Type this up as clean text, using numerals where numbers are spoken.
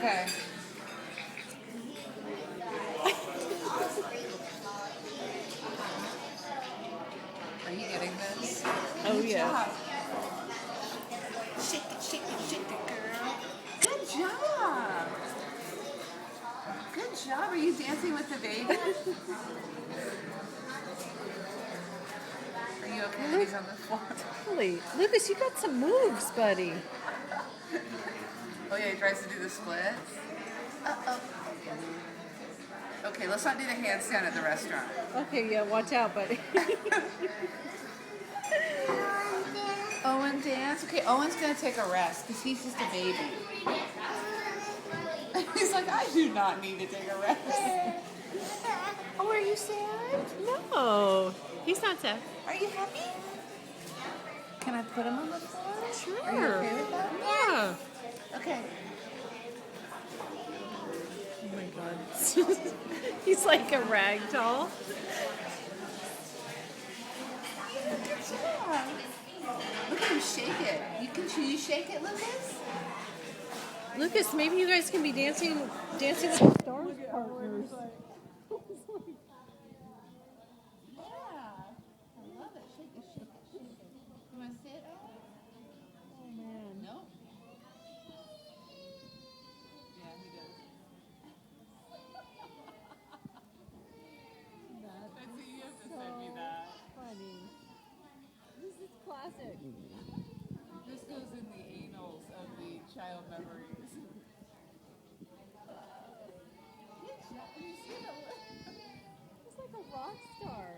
Okay. Are you getting this? Oh, Good yeah. job. Shake it, girl. Good job. Good job. Are you dancing with the baby? Are you okay that he's on the floor? Holy, Lucas, you got some moves, buddy. Oh yeah, he tries to do the split. Uh-oh. Okay, let's not do the handstand at the restaurant. Okay, yeah, watch out, buddy. Owen dance. Okay, Owen's gonna take a rest because he's just a baby. He's like, I do not need to take a rest. Oh, are you sad? No, he's not sad. Are you happy? Can I put him on the floor? Sure. Are you okay with that? Yeah. Okay. Oh my god. He's like a rag doll. Good job. Look at him shake it. Can you shake it, Lucas? Lucas, maybe you guys can be dancing with the stars partners. Yeah. I love it. Shake it, shake it, shake it. You want to sit? Oh man. Nope. Yeah, he does. That's You have to so send me that. funny. This is classic. This goes in the annals of the child memories. Good job. You see the He's like a rock star.